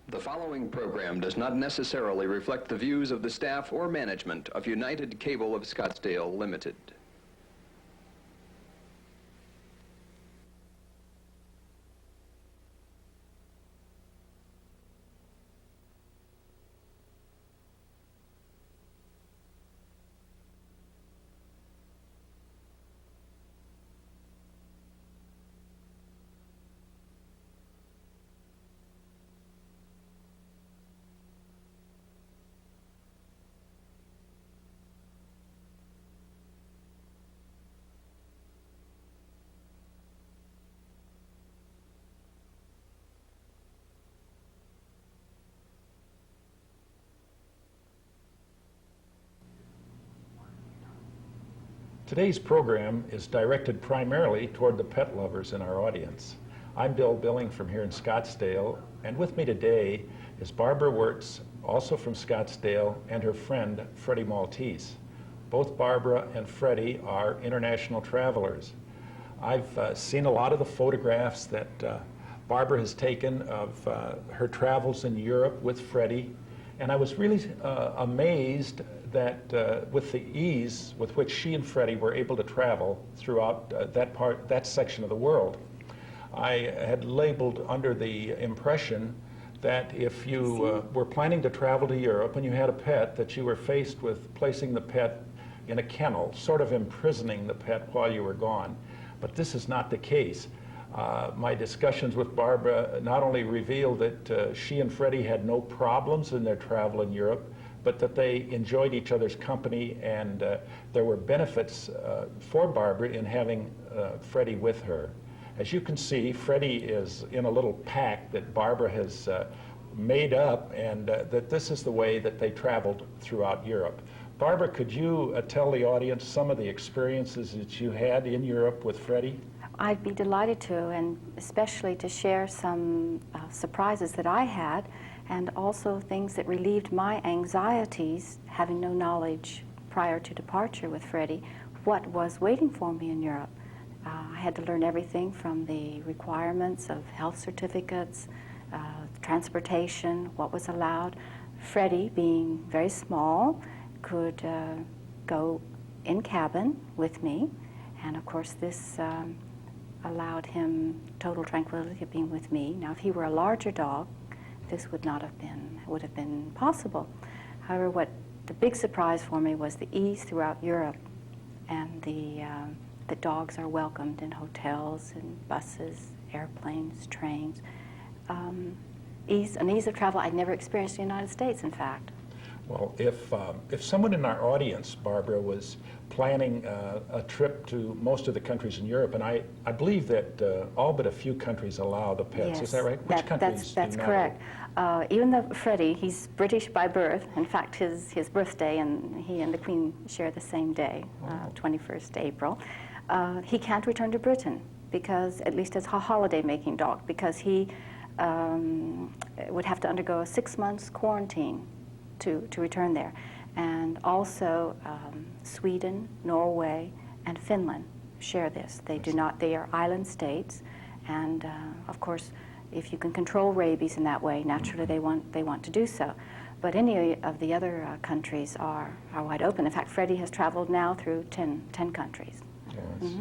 The following program does not necessarily reflect the views of the staff or management of United Cable of Scottsdale Limited. Today's program is directed primarily toward the pet lovers in our audience. I'm Bill Billing from here in Scottsdale, and with me today is Barbara Wurts, also from Scottsdale, and her friend, Freddie Maltese. Both Barbara and Freddie are international travelers. I've seen a lot of the photographs that Barbara has taken of her travels in Europe with Freddie, and I was really amazed that with the ease with which she and Freddie were able to travel throughout that section of the world. I had labeled under the impression that if you were planning to travel to Europe and you had a pet, that you were faced with placing the pet in a kennel, sort of imprisoning the pet while you were gone. But this is not the case. My discussions with Barbara not only revealed that she and Freddie had no problems in their travel in Europe, but that they enjoyed each other's company, and there were benefits for Barbara in having Freddie with her. As you can see, Freddie is in a little pack that Barbara has made up, and that this is the way that they traveled throughout Europe. Barbara, could you tell the audience some of the experiences that you had in Europe with Freddie? I'd be delighted to, and especially to share some surprises that I had, and also things that relieved my anxieties, having no knowledge prior to departure with Freddie, what was waiting for me in Europe. I had to learn everything from the requirements of health certificates, transportation, what was allowed. Freddie, being very small, could go in cabin with me, and of course this allowed him total tranquility of being with me. Now, if he were a larger dog, this would have been possible. However, what the big surprise for me was the ease throughout Europe, and the dogs are welcomed in hotels and buses, airplanes, trains. An ease of travel I'd never experienced in the United States, in fact. Well, if someone in our audience, Barbara, was planning a trip to most of the countries in Europe, and I believe that all but a few countries allow the pets, yes, is that right? Which countries that's do not? correct. Even though Freddie, he's British by birth, in fact his birthday and he and the Queen share the same day, 21st April, he can't return to Britain, because, at least as a holiday-making dog, because he would have to undergo a 6 months quarantine to return there. And also Sweden, Norway, and Finland share this. They do not, they are island states, and of course, if you can control rabies in that way, naturally they want to do so. But any of the other countries are wide open. In fact, Freddie has traveled now through 10 countries. Yes.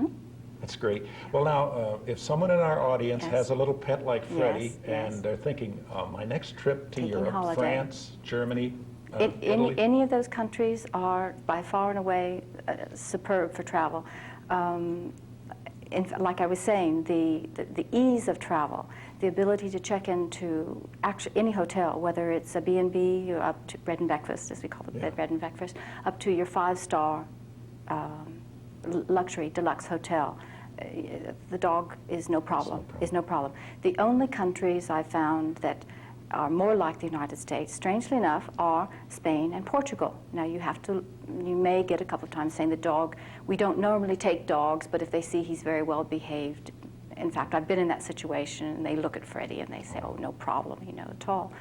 That's great. Well, now, if someone in our audience has a little pet like Freddie, and they're thinking, my next trip to Europe, holiday. France, Germany, any of those countries are by far and away superb for travel. Like I was saying, the ease of travel, the ability to check into any hotel, whether it's a B&B or up to bed and breakfast, as we call it, bed and breakfast, up to your 5-star luxury deluxe hotel. The dog is no problem. The only countries I found that are more like the United States, strangely enough, are Spain and Portugal. Now you may get a couple of times saying the dog, we don't normally take dogs, but if they see he's very well behaved, in fact, I've been in that situation, and they look at Freddie and they say, oh, no problem, at all.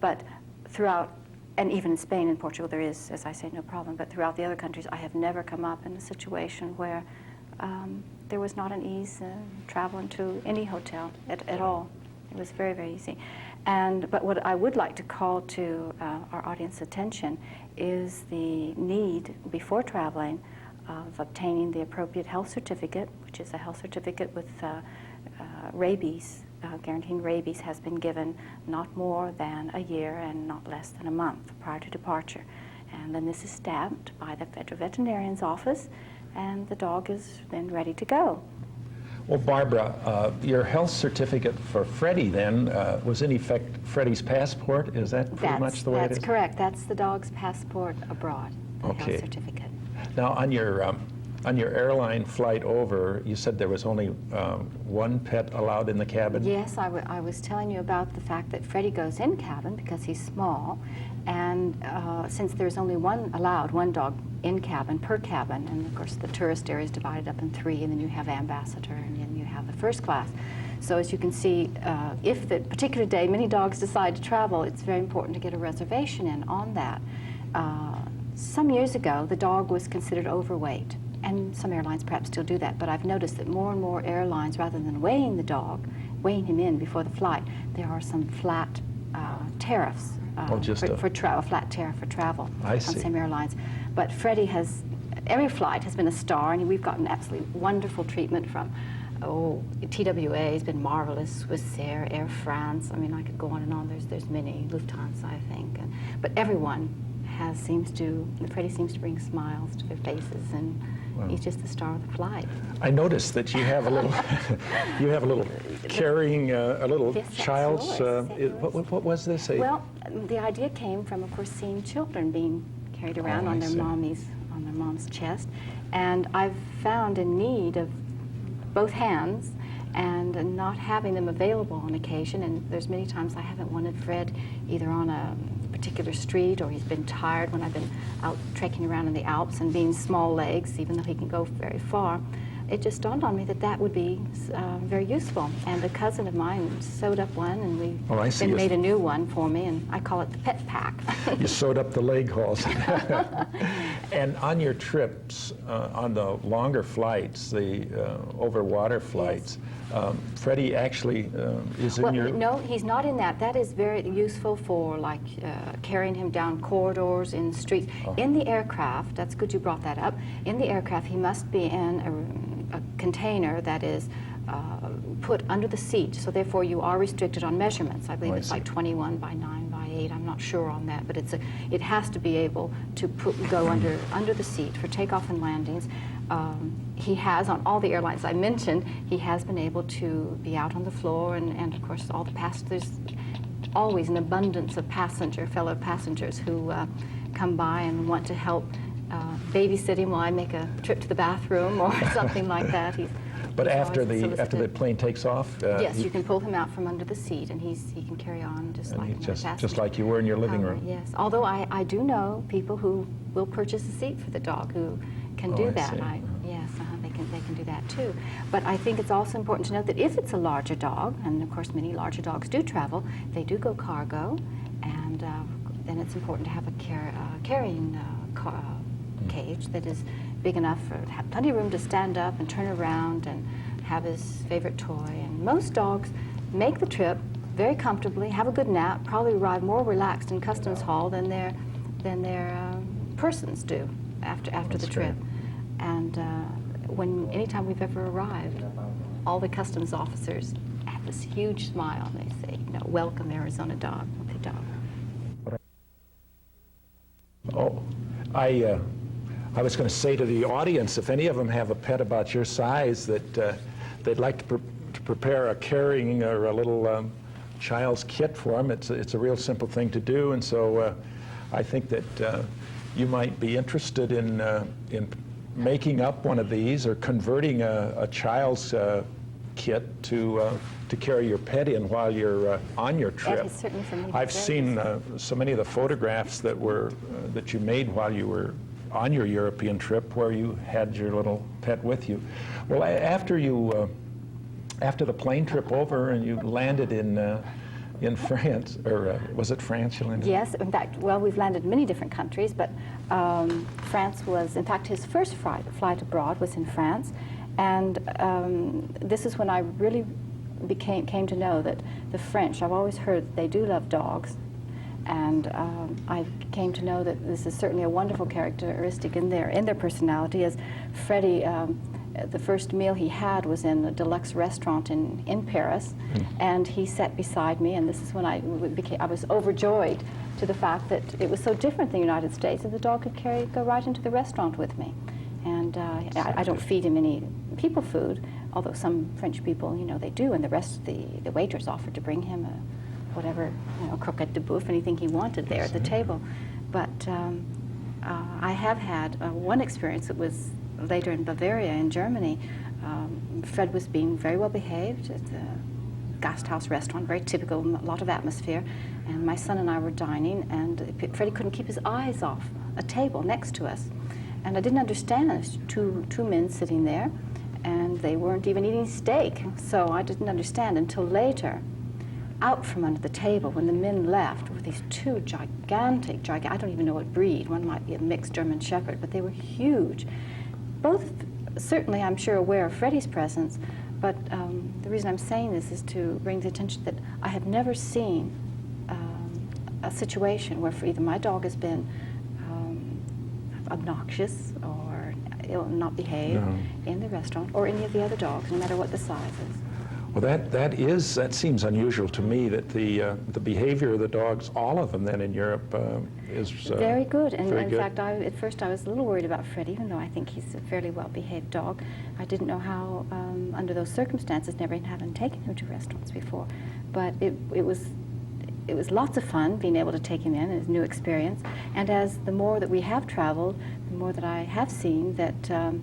But throughout, and even in Spain and Portugal, there is, as I say, no problem, but throughout the other countries, I have never come up in a situation where there was not an ease traveling to any hotel at all. It was very, very easy. But what I would like to call to our audience attention is the need, before traveling, of obtaining the appropriate health certificate, which is a health certificate with rabies, guaranteeing rabies has been given not more than a year and not less than a month prior to departure. And then this is stamped by the Federal Veterinarian's office, and the dog is then ready to go. Well, Barbara, your health certificate for Freddie then was in effect Freddie's passport. Is that pretty much the way it is? That's correct. That's the dog's passport abroad, the health certificate. Now, on your airline flight over, you said there was only one pet allowed in the cabin? Yes, I was telling you about the fact that Freddie goes in cabin because he's small, and since there's only one dog in cabin per cabin, and of course the tourist area is divided up in 3, and then you have ambassador, and then you have the first class. So as you can see, if the particular day many dogs decide to travel, it's very important to get a reservation in on that. Some years ago, the dog was considered overweight, and some airlines perhaps still do that, but I've noticed that more and more airlines, rather than weighing the dog, weighing him in before the flight, there are some flat tariffs for travel, flat tariff for travel on some airlines. But Freddie has, every flight has been a star, and we've gotten absolutely wonderful treatment from TWA has been marvelous, Swiss Air, Air France. I mean, I could go on and on. There's many, Lufthansa, I think. But everyone Freddie seems to bring smiles to their faces, and he's just the star of the flight. I noticed that you have a little, carrying a little child's. What was this? Well, the idea came from, of course, seeing children being carried around on their mom's chest, and I've found a need of both hands and not having them available on occasion. And there's many times I haven't wanted Fred either on a particular street, or he's been tired when I've been out trekking around in the Alps and being small legs, even though he can go very far. It just dawned on me that that would be very useful. And a cousin of mine sewed up one, and we made a new one for me, and I call it the pet pack. You sewed up the leg holes. And on your trips, on the longer flights, the over water flights, Freddie actually is in your... No, he's not in that. That is very useful for like carrying him down corridors in streets. In the aircraft, that's good you brought that up. In the aircraft, he must be in a container that is put under the seat, so therefore you are restricted on measurements. I believe it's like 21 by 9 by 8. I'm not sure on that, but it has to be able to go under the seat for takeoff and landings. He has, on all the airlines I mentioned, he has been able to be out on the floor, and of course all the passengers, always an abundance of fellow passengers who come by and want to help babysit him while I make a trip to the bathroom or something like that. But after the plane takes off, yes, you can pull him out from under the seat, and he can carry on just like you were in your living room. Yes, although I do know people who will purchase a seat for the dog who can do that. Yes, they can do that too. But I think it's also important to note that if it's a larger dog, and of course many larger dogs do travel, they do go cargo, and then it's important to have a carrying cage that is big enough for have plenty of room to stand up and turn around and have his favorite toy. And most dogs make the trip very comfortably, have a good nap, probably arrive more relaxed in Customs Hall than their persons do after the trip. And anytime we've ever arrived, all the customs officers have this huge smile, and they say, welcome Arizona dog, the dog. Oh, I was going to say to the audience, if any of them have a pet about your size that they'd like to prepare a carrying or a little child's kit for them, it's a real simple thing to do. And so I think that you might be interested in making up one of these or converting a child's kit to carry your pet in while you're on your trip. That is certainly for me. I've seen so many of the photographs that you made while you were on your European trip, where you had your little pet with you. Well, after the plane trip over and you landed in France, or was it France you landed? Yes, in fact, well, we've landed in many different countries, but France was, in fact, his first flight abroad was in France, and this is when I really came to know that the French, I've always heard that they do love dogs, and I came to know that this is certainly a wonderful characteristic in their personality. As Freddie, the first meal he had was in a deluxe restaurant in Paris, and he sat beside me, and this is when I was overjoyed to the fact that it was so different than the United States, that the dog could go right into the restaurant with me. And I don't feed him any people food, although some French people, you know, they do, and the rest, the waiters offered to bring him whatever, you know, croquette de boeuf, anything he wanted there at the table. But I have had one experience that was later in Bavaria, in Germany. Fred was being very well behaved at the Gasthaus restaurant, very typical, a lot of atmosphere, and my son and I were dining, and Freddie couldn't keep his eyes off a table next to us. And I didn't understand. There's two men sitting there, and they weren't even eating steak. So I didn't understand until later, out from under the table, when the men left, were these two gigantic, I don't even know what breed. One might be a mixed German Shepherd, but they were huge. Both, certainly, I'm sure, aware of Freddie's presence, but the reason I'm saying this is to bring the attention that I have never seen a situation where either my dog has been obnoxious or not behaved in the restaurant, or any of the other dogs, no matter what the size is. Well, that seems unusual to me, that the behavior of the dogs, all of them then in Europe, is very good. And very in good. fact, at first I was a little worried about Freddie, even though I think he's a fairly well-behaved dog. I didn't know how, under those circumstances, never having taken him to restaurants before, but it was lots of fun being able to take him in, a new experience. And as the more that we have traveled, the more that I have seen that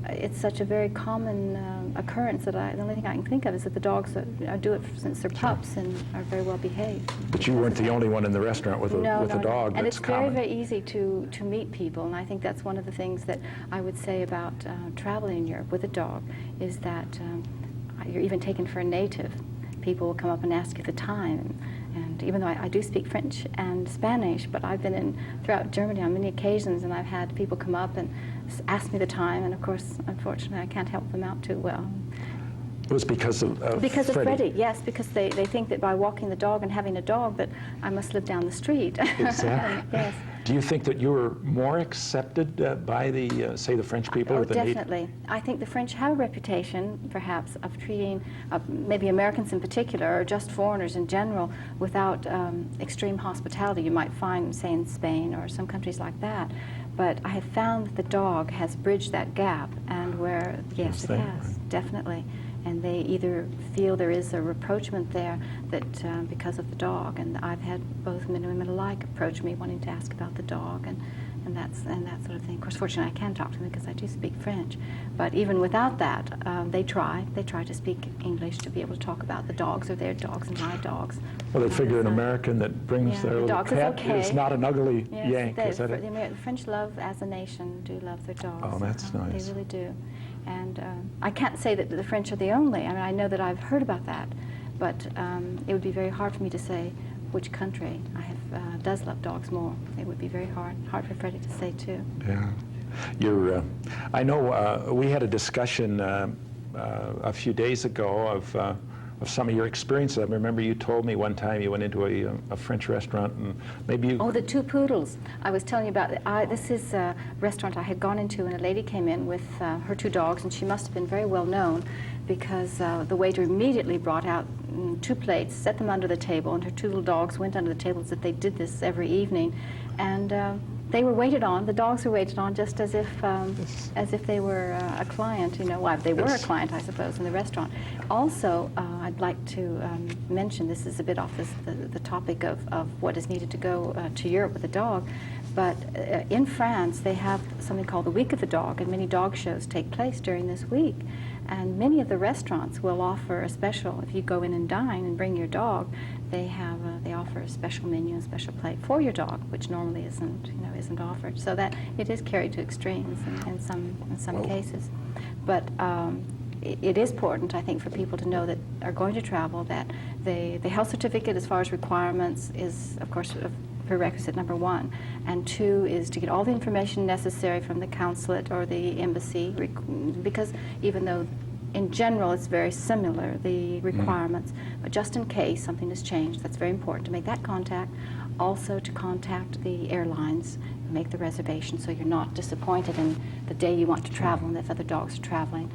it's such a very common occurrence that the only thing I can think of is that the dogs do it since they're pups and are very well behaved. But you weren't the only one in the restaurant with a dog. And that's it's common. very, very easy to meet people, and I think that's one of the things that I would say about traveling in Europe with a dog, is that you're even taken for a native. People will come up and ask you the time. And even though I do speak French and Spanish, but I've been throughout Germany on many occasions, and I've had people come up and ask me the time, and of course, unfortunately, I can't help them out too well. It was because of Freddie, yes, because they think that by walking the dog and having a dog that I must live down the street. Exactly. Yes. Do you think that you were more accepted by the, say, the French people? Oh, or the definitely. I think the French have a reputation, perhaps, of treating maybe Americans in particular, or just foreigners in general, without extreme hospitality you might find, say, in Spain or some countries like that. But I have found that the dog has bridged that gap, and where, yes, it has, definitely. And they either feel there is a rapprochement there that because of the dog, and I've had both men and women alike approach me wanting to ask about the dog and that sort of thing. Of course, fortunately, I can talk to them because I do speak French. But even without that, they try to speak English to be able to talk about the dogs or their dogs and my dogs. Well, they figure an American that brings their little pet is not an ugly yank. Is that it? The French love, as a nation, do love their dogs. Oh, that's nice. They really do. And I can't say that the French are the only. I mean, I know that I've heard about that, but it would be very hard for me to say which country does love dogs more. It would be very hard for Freddie to say too. Yeah, I know we had a discussion a few days ago of some of your experiences. I remember you told me one time you went into a French restaurant, and maybe you... Oh, the two poodles. I was telling you about this is a restaurant I had gone into, and a lady came in with her two dogs, and she must have been very well known because the waiter immediately brought out two plates, set them under the table, and her two little dogs went under the table, as if they did this every evening. And they were waited on. The dogs were waited on just as if they were a client. You know, well, they were a client, I suppose, in the restaurant. Also, I'd like to mention, this is a bit off the topic of what is needed to go to Europe with a dog, but in France they have something called the Week of the Dog, and many dog shows take place during this week. And many of the restaurants will offer a special. If you go in and dine and bring your dog, they offer a special menu and special plate for your dog, which normally isn't offered. So that it is carried to extremes in some cases. But it is important, I think, for people to know that are going to travel that the health certificate, as far as requirements, is of course a prerequisite number one, and two is to get all the information necessary from the consulate or the embassy, because even though in general, it's very similar, the requirements. But just in case something has changed, that's very important to make that contact. Also to contact the airlines, make the reservation so you're not disappointed in the day you want to travel and if other dogs are traveling.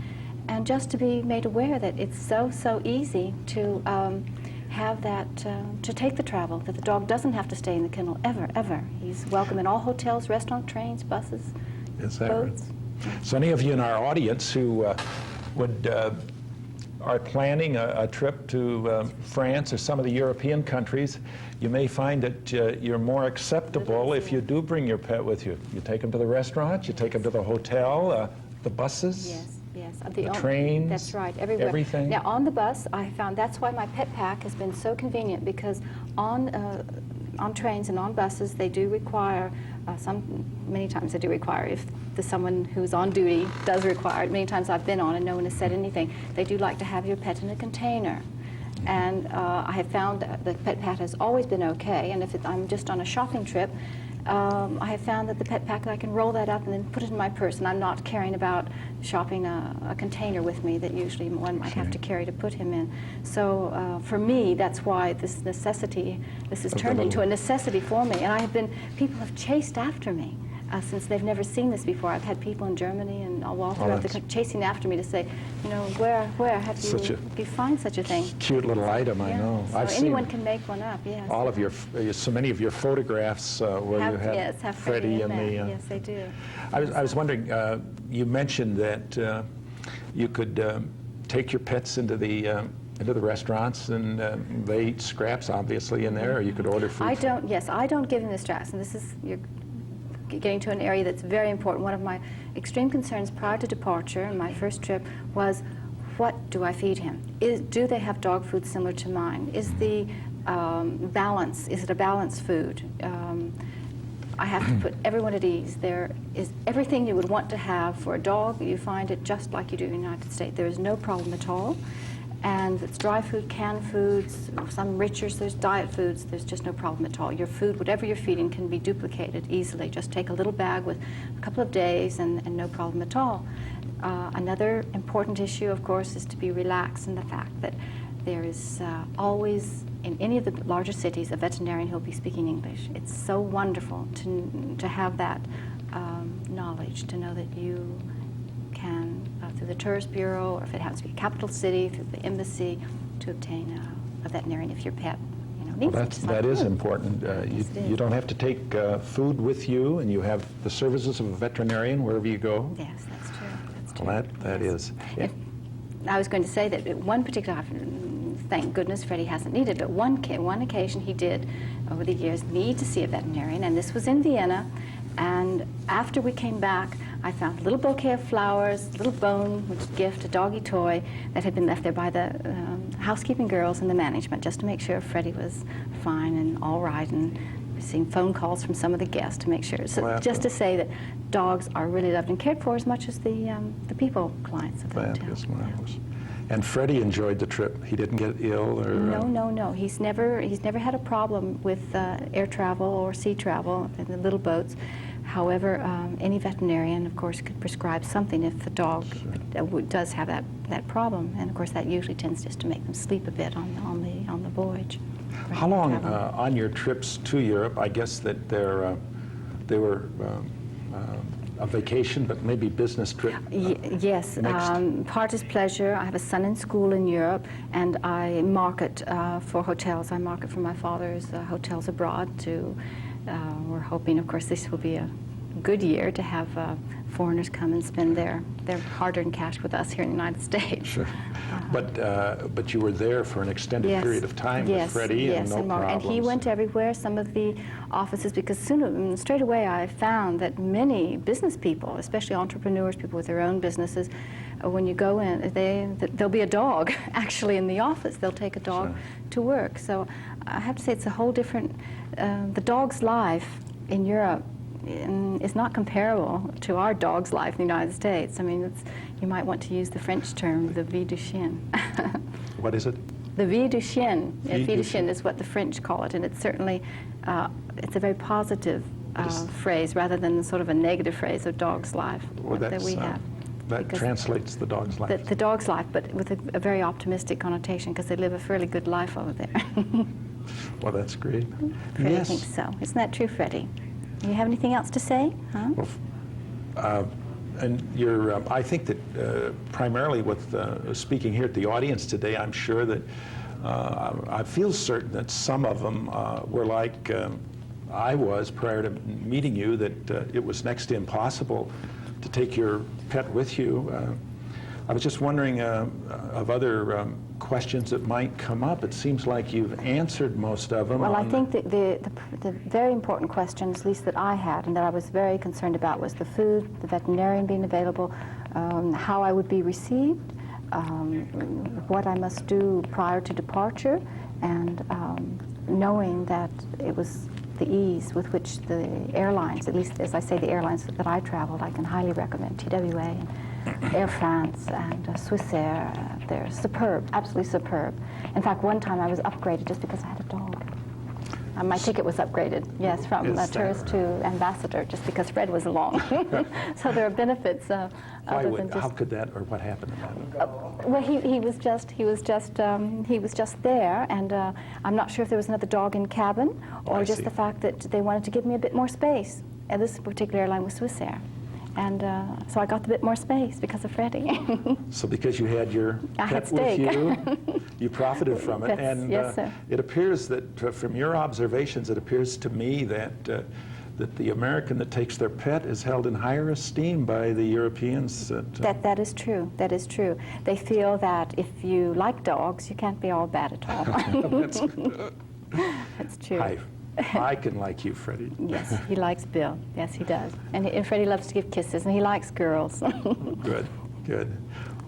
And just to be made aware that it's so easy to have that, to take the travel, that the dog doesn't have to stay in the kennel ever. He's welcome in all hotels, restaurants, trains, buses, Is that boats. right? So any of you in our audience who are planning a trip to France or some of the European countries, you may find that you're more acceptable if you do bring your pet with you. You take them to the restaurant, you take them to the hotel, the buses. Yes. The trains. That's right, everywhere. Everything. Now, on the bus, I found that's why my pet pack has been so convenient, because on trains and on buses, they do require, many times they do require, if someone who's on duty does require it, many times I've been on and no one has said anything, they do like to have your pet in a container. And I have found that the pet pack has always been okay, and if I'm just on a shopping trip, I have found that the pet pack, I can roll that up and then put it in my purse, and I'm not carrying about shopping a container with me that usually one might have to carry to put him in. So for me, that's why this has turned into a necessity for me. And people have chased after me since they've never seen this before. I've had people in Germany and all throughout the country chasing after me to say, where have you find such a thing? Cute little item, I know. So I've anyone seen can make one up, yes. all of so many of your photographs where you have Freddie and the... Yes, they do. I was wondering, you mentioned that you could take your pets into the restaurants and they eat scraps, obviously, in there, or you could order food. I don't give them the scraps, and you're getting to an area that's very important. One of my extreme concerns prior to departure in my first trip was, what do I feed him? Do they have dog food similar to mine? Is the balance, is it a balanced food? I have to put everyone at ease. There is everything you would want to have for a dog. You find it just like you do in the United States. There is no problem at all. And it's dry food, canned foods, some richer, there's diet foods, there's just no problem at all. Your food, whatever you're feeding, can be duplicated easily. Just take a little bag with a couple of days and no problem at all. Another important issue, of course, is to be relaxed in the fact that there is always, in any of the larger cities, a veterinarian who will be speaking English. It's so wonderful to have that knowledge, to know that you can, through the tourist bureau, or if it happens to be a capital city, through the embassy, to obtain a veterinarian if your pet needs it. That is important. You don't have to take food with you, and you have the services of a veterinarian wherever you go. Yes, that's true. Well, that is. I was going to say that one particular, thank goodness Freddie hasn't needed, but one occasion he did over the years need to see a veterinarian, and this was in Vienna. And after we came back, I found a little bouquet of flowers, a little bone, which is a gift, a doggy toy that had been left there by the housekeeping girls and the management, just to make sure Freddie was fine and all right, and receiving phone calls from some of the guests to make sure. So just to say that dogs are really loved and cared for as much as the people, clients of the hotel. That is marvelous. And Freddie enjoyed the trip. He didn't get ill, or no. He's never had a problem with air travel or sea travel in the little boats. However, any veterinarian, of course, could prescribe something if the dog does have that problem, and of course that usually tends just to make them sleep a bit on the voyage. How long on your trips to Europe? I guess that they were a vacation, but maybe business trip. Yes, part is pleasure. I have a son in school in Europe, and I market for hotels. I market for my father's hotels abroad. We're hoping, of course, this will be a good year to have foreigners come and spend their hard-earned cash with us here in the United States. Sure. But you were there for an extended period of time with Freddie, and no problems. And he went everywhere, some of the offices, because straight away I found that many business people, especially entrepreneurs, people with their own businesses, when you go in, there'll be a dog actually in the office. They'll take a dog to work. So I have to say it's a whole different, the dog's life in Europe is not comparable to our dog's life in the United States. I mean, you might want to use the French term, the vie du chien. What is it? The vie du chien. Vie du chien is what the French call it, and it's certainly, it's a very positive phrase rather than sort of a negative phrase of dog's life that we have. That because translates the dog's life. the dog's life, but with a very optimistic connotation, because they live a fairly good life over there. Well, that's great. Freddie Yes. thinks so. Isn't that true, Freddie? You have anything else to say? Huh? Well, and you're, I think that primarily with speaking here at the audience today, I'm sure that I feel certain that some of them were like I was prior to meeting you, that it was next to impossible to take your pet with you. I was just wondering of other questions that might come up. It seems like you've answered most of them. Well, I think that the very important questions, at least that I had, and that I was very concerned about, was the food, the veterinarian being available, how I would be received, what I must do prior to departure, and knowing that it was the ease with which the airlines, at least as I say, the airlines that I traveled, I can highly recommend TWA and Air France and Swissair. They're superb, absolutely superb. In fact, one time I was upgraded just because I had a dog. My ticket was upgraded, yes, from tourist to ambassador, just because Fred was along. So there are benefits. How could that, or what happened to that? Well, he was just there, and I'm not sure if there was another dog in cabin, or just the fact that they wanted to give me a bit more space. And this particular airline was Swissair. And so I got a bit more space because of Freddie. So because you had your pet with you, you profited from it. And yes, sir. It appears that from your observations, it appears to me that that the American that takes their pet is held in higher esteem by the Europeans. That is true. That is true. They feel that if you like dogs, you can't be all bad at all. That's true. I can like you, Freddie. Yes, he likes Bill. Yes, he does. And Freddie loves to give kisses, and he likes girls. Good, good.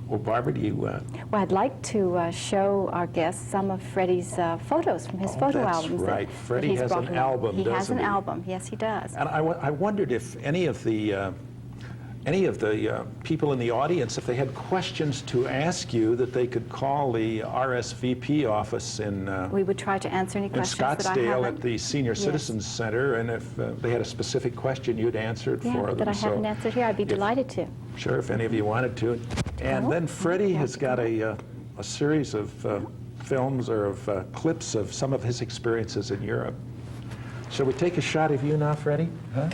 Well, Barbara, do you... Well, I'd like to show our guests some of Freddie's photos from his photo albums. That's right. Freddie has an album, doesn't he? He has an album. Yes, he does. And I wondered if any of the people in the audience, if they had questions to ask you, that they could call the RSVP office in we would try to answer any questions that I haven't. Scottsdale at the Senior Citizens Center, and if they had a specific question, you'd answer it for them. That I haven't answered here, I'd be delighted to. Sure, if any of you wanted to. And then Freddie has got a series of films or of clips of some of his experiences in Europe. Shall we take a shot of you now, Freddie? Huh?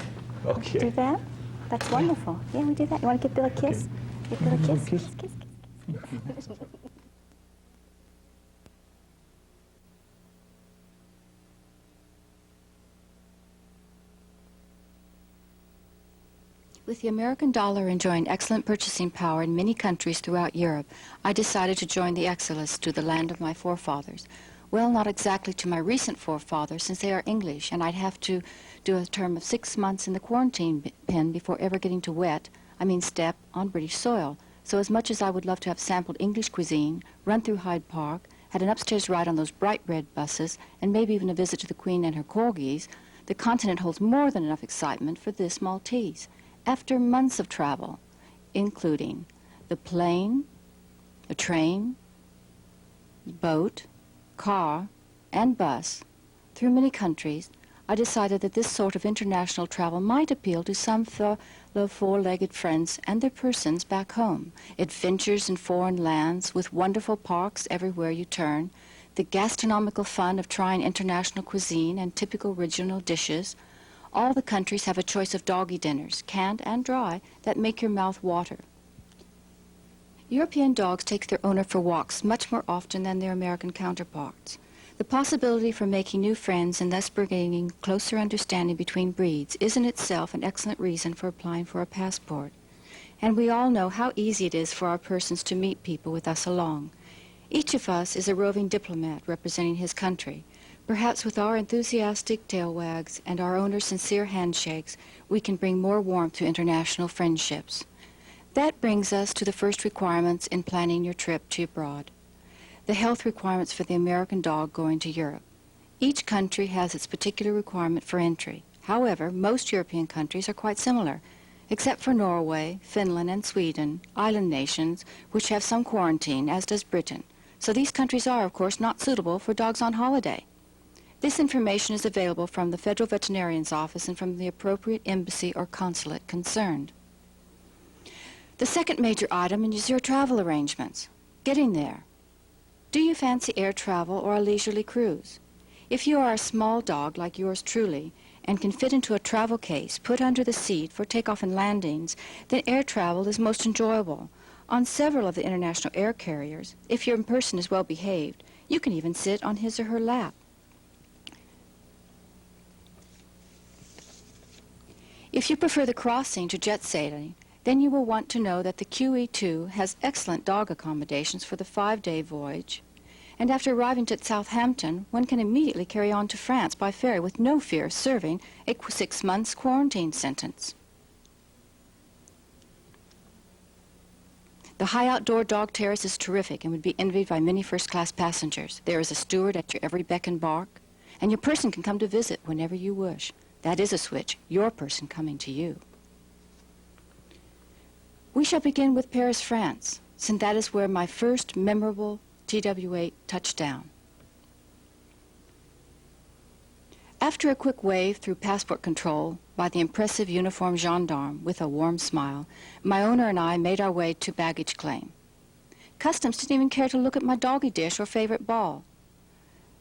Okay. Do that? That's wonderful. Yeah, we do that. You want to give Bill a kiss? Okay. Give Bill a kiss. Kiss. Kiss. With the American dollar enjoying excellent purchasing power in many countries throughout Europe, I decided to join the exodus to the land of my forefathers. Well, not exactly to my recent forefathers, since they are English, and I'd have to do a term of 6 months in the quarantine pen before ever getting to step on British soil. So as much as I would love to have sampled English cuisine, run through Hyde Park, had an upstairs ride on those bright red buses, and maybe even a visit to the Queen and her corgis, the continent holds more than enough excitement for this Maltese. After months of travel, including the plane, the train, the boat, car, and bus, through many countries, I decided that this sort of international travel might appeal to some fellow four-legged friends and their persons back home. Adventures in foreign lands with wonderful parks everywhere you turn, the gastronomical fun of trying international cuisine and typical regional dishes. All the countries have a choice of doggy dinners, canned and dry, that make your mouth water. European dogs take their owner for walks much more often than their American counterparts. The possibility for making new friends and thus gaining closer understanding between breeds is in itself an excellent reason for applying for a passport. And we all know how easy it is for our persons to meet people with us along. Each of us is a roving diplomat representing his country. Perhaps with our enthusiastic tail wags and our owner's sincere handshakes, we can bring more warmth to international friendships. That brings us to the first requirements in planning your trip to abroad. The health requirements for the American dog going to Europe. Each country has its particular requirement for entry. However, most European countries are quite similar, except for Norway, Finland, and Sweden, island nations, which have some quarantine, as does Britain. So these countries are, of course, not suitable for dogs on holiday. This information is available from the Federal Veterinarian's Office and from the appropriate embassy or consulate concerned. The second major item is your travel arrangements. Getting there. Do you fancy air travel or a leisurely cruise? If you are a small dog like yours truly and can fit into a travel case put under the seat for takeoff and landings, then air travel is most enjoyable. On several of the international air carriers, if your person is well behaved, you can even sit on his or her lap. If you prefer the crossing to jet sailing, then you will want to know that the QE2 has excellent dog accommodations for the 5-day voyage. And after arriving at Southampton, one can immediately carry on to France by ferry with no fear of serving a 6-month quarantine sentence. The high outdoor dog terrace is terrific and would be envied by many first-class passengers. There is a steward at your every beck and bark, and your person can come to visit whenever you wish. That is a switch, your person coming to you. We shall begin with Paris, France, since that is where my first memorable TW8 touched down. After a quick wave through passport control by the impressive uniformed gendarme with a warm smile, my owner and I made our way to baggage claim. Customs didn't even care to look at my doggy dish or favorite ball.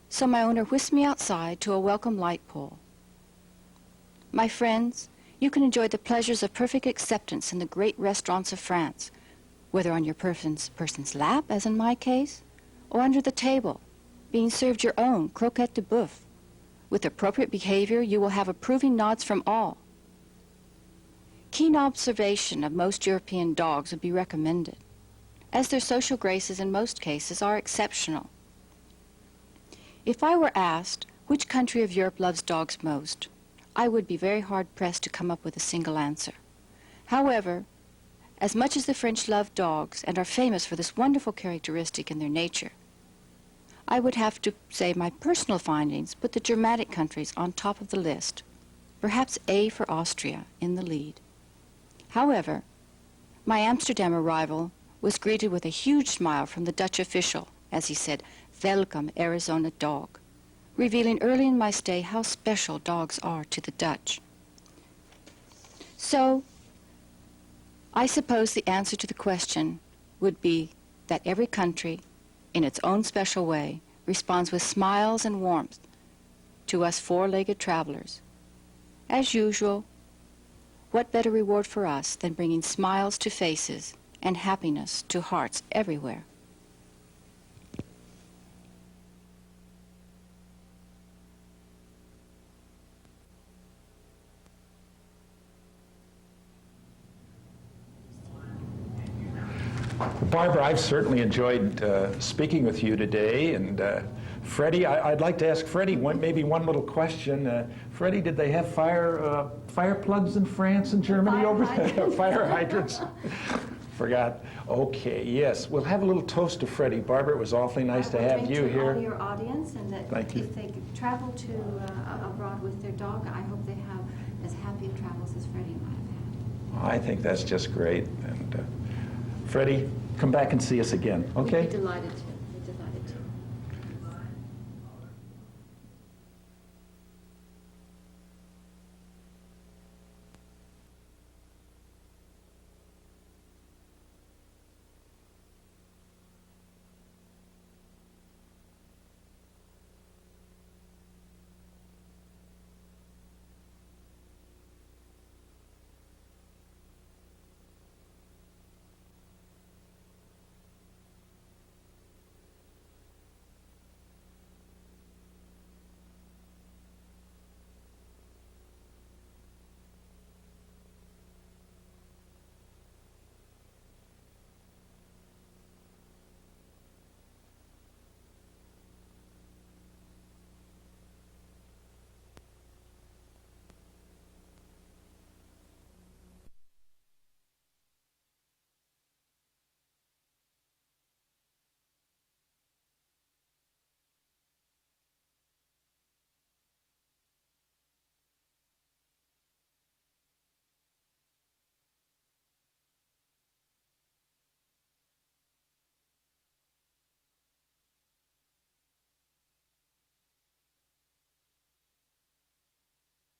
So my owner whisked me outside to a welcome light pole. My friends, you can enjoy the pleasures of perfect acceptance in the great restaurants of France, whether on your person's lap, as in my case, or under the table, being served your own croquette de boeuf. With appropriate behavior, you will have approving nods from all. Keen observation of most European dogs would be recommended, as their social graces in most cases are exceptional. If I were asked which country of Europe loves dogs most, I would be very hard-pressed to come up with a single answer. However, as much as the French love dogs and are famous for this wonderful characteristic in their nature, I would have to say my personal findings put the Germanic countries on top of the list, perhaps A for Austria in the lead. However, my Amsterdam arrival was greeted with a huge smile from the Dutch official as he said, "Welcome, Arizona dog," revealing early in my stay how special dogs are to the Dutch. So, I suppose the answer to the question would be that every country, in its own special way, responds with smiles and warmth to us four-legged travelers. As usual, what better reward for us than bringing smiles to faces and happiness to hearts everywhere? Barbara, I've certainly enjoyed speaking with you today, and Freddie, I'd like to ask Freddie maybe one little question. Freddie, did they have fire plugs in France and Germany over there? Fire hydrants? Forgot. Okay, yes. We'll have a little toast to Freddie. Barbara, it was awfully nice to have you here. All your audience, and that Thank you. if they travel to abroad with their dog, I hope they have as happy of travels as Freddie might have had. I think that's just great. And Freddie, come back and see us again, okay? We'd be delighted to.